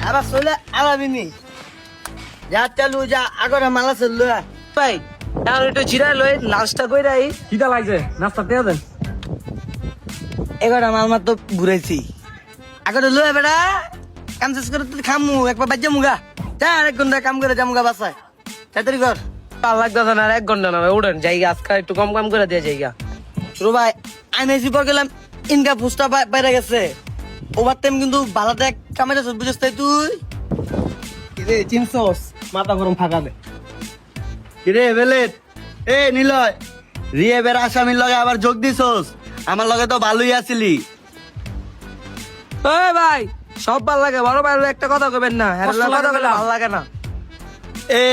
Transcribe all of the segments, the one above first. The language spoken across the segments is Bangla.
আবার চলে আলাবিনি যা চালু যা আগরে মালা চললো ভাই আর একটু জিরা লই লাঞ্চটা কইরা আই কিটা লাগছে নাস্তা দেয়া দেন। এগারো মাল মাত্র ঘুরাইছি আগরে লয়ে বেড়া কাম শেষ করে তুই খামু একবার বাজ্যা মুগা যা আরেক ঘন্টা কাম করে যামুগা বাসায় তাড়াতাড়ি কর ভাল লাগতেছে না আর 1 ঘন্টা না ভাই উঠেন জায়গা আজকে একটু কম কম করে দিয়ে জায়গা শুরু ভাই আমি এসি পর গেলাম ইনকা ফুসটা বাইরে গেছে ওভার টাইম কিন্তু ভালোটা কামাইতে বুঝিস তাই তুই চিনছস মাথা গরম ফাঁকা দে। কিরে বেলেট এ নিলয় রিয়ে বের আসামির লগে আবার যোগ দিছস আমার লগে তো ভালোই আছিলি। ওই ভাই সব ভাল লাগে বড় ভাই একটা কথা কইবেন না এর কষ্ট কথা লাগে কইলে না। ভালো লাগে না এ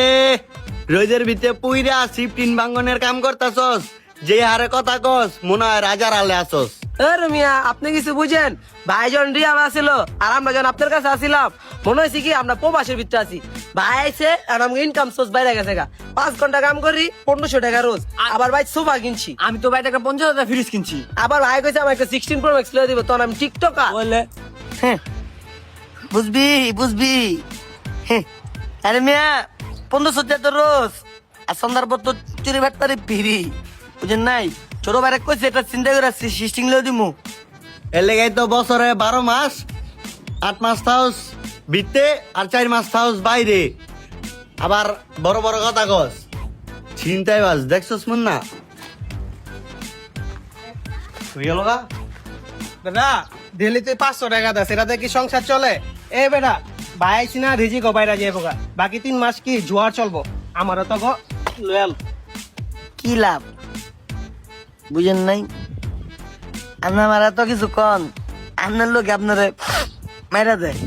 রোজের ভিতরে পুইরা সিফটিন বাঙ্গনের কাম করতাছস যে হারে কথা কস মনে হয় রাজার আলে আসস। আরে মিয়া আপনি কিছু বুঝেন ভাইজন রিয়াম আসিল আর আমরা যখন আপনার কাছে আসিলাম মনে হয়েছে কি আমরা প্রবাসের ভিতরে আছি ভাই আইছে আর আমাকে ইনকাম সোর্স বাইরে গেছে গা 5 ঘন্টা কাম করি 1500 টাকা রোজ আবার ভাই সোফা কিনছি আমি তো ভাই একটা 50,000 ফ্রিজ কিনছি। আবার ভাই কইছে আমাকে একটা 16 প্রো ম্যাক্স লয়ে দিব তখন আমি টিকটকার বলে হ্যাঁ, বুঝবি বুঝবি হ্যাঁ, আরে মিয়া 1500 তো রোজ আর সন্ধ্যার পর তো চুরি ভাটপারে ফিরি বুঝেন নাই ছোট বাইরে কইছে এটা চিন্তা করে সিস্টিং লয়ে দিমু এর লেগে তো বছরে 12 মাস 8 মাস থাউস ভিতরে আর 4 মাস থাউস বাইরে আবার বড় বড় কথা কস চিন্তাই বাস দেখছস মন না হয়ে গেল গা। দাদা দিল্লি তুই 500 টাকা দাস এটাতে কি সংসার চলে? এ বেটা ভাই আইছি না রিজিক বাইরা যাইব গা বাকি 3 মাস কি জোয়ার চলবো আমারও তো লয়াল। কি লাভ বুঝেন নাই আপনার মারা তো কিছু কন আপনার লোক আপনারে মাইরা দেয়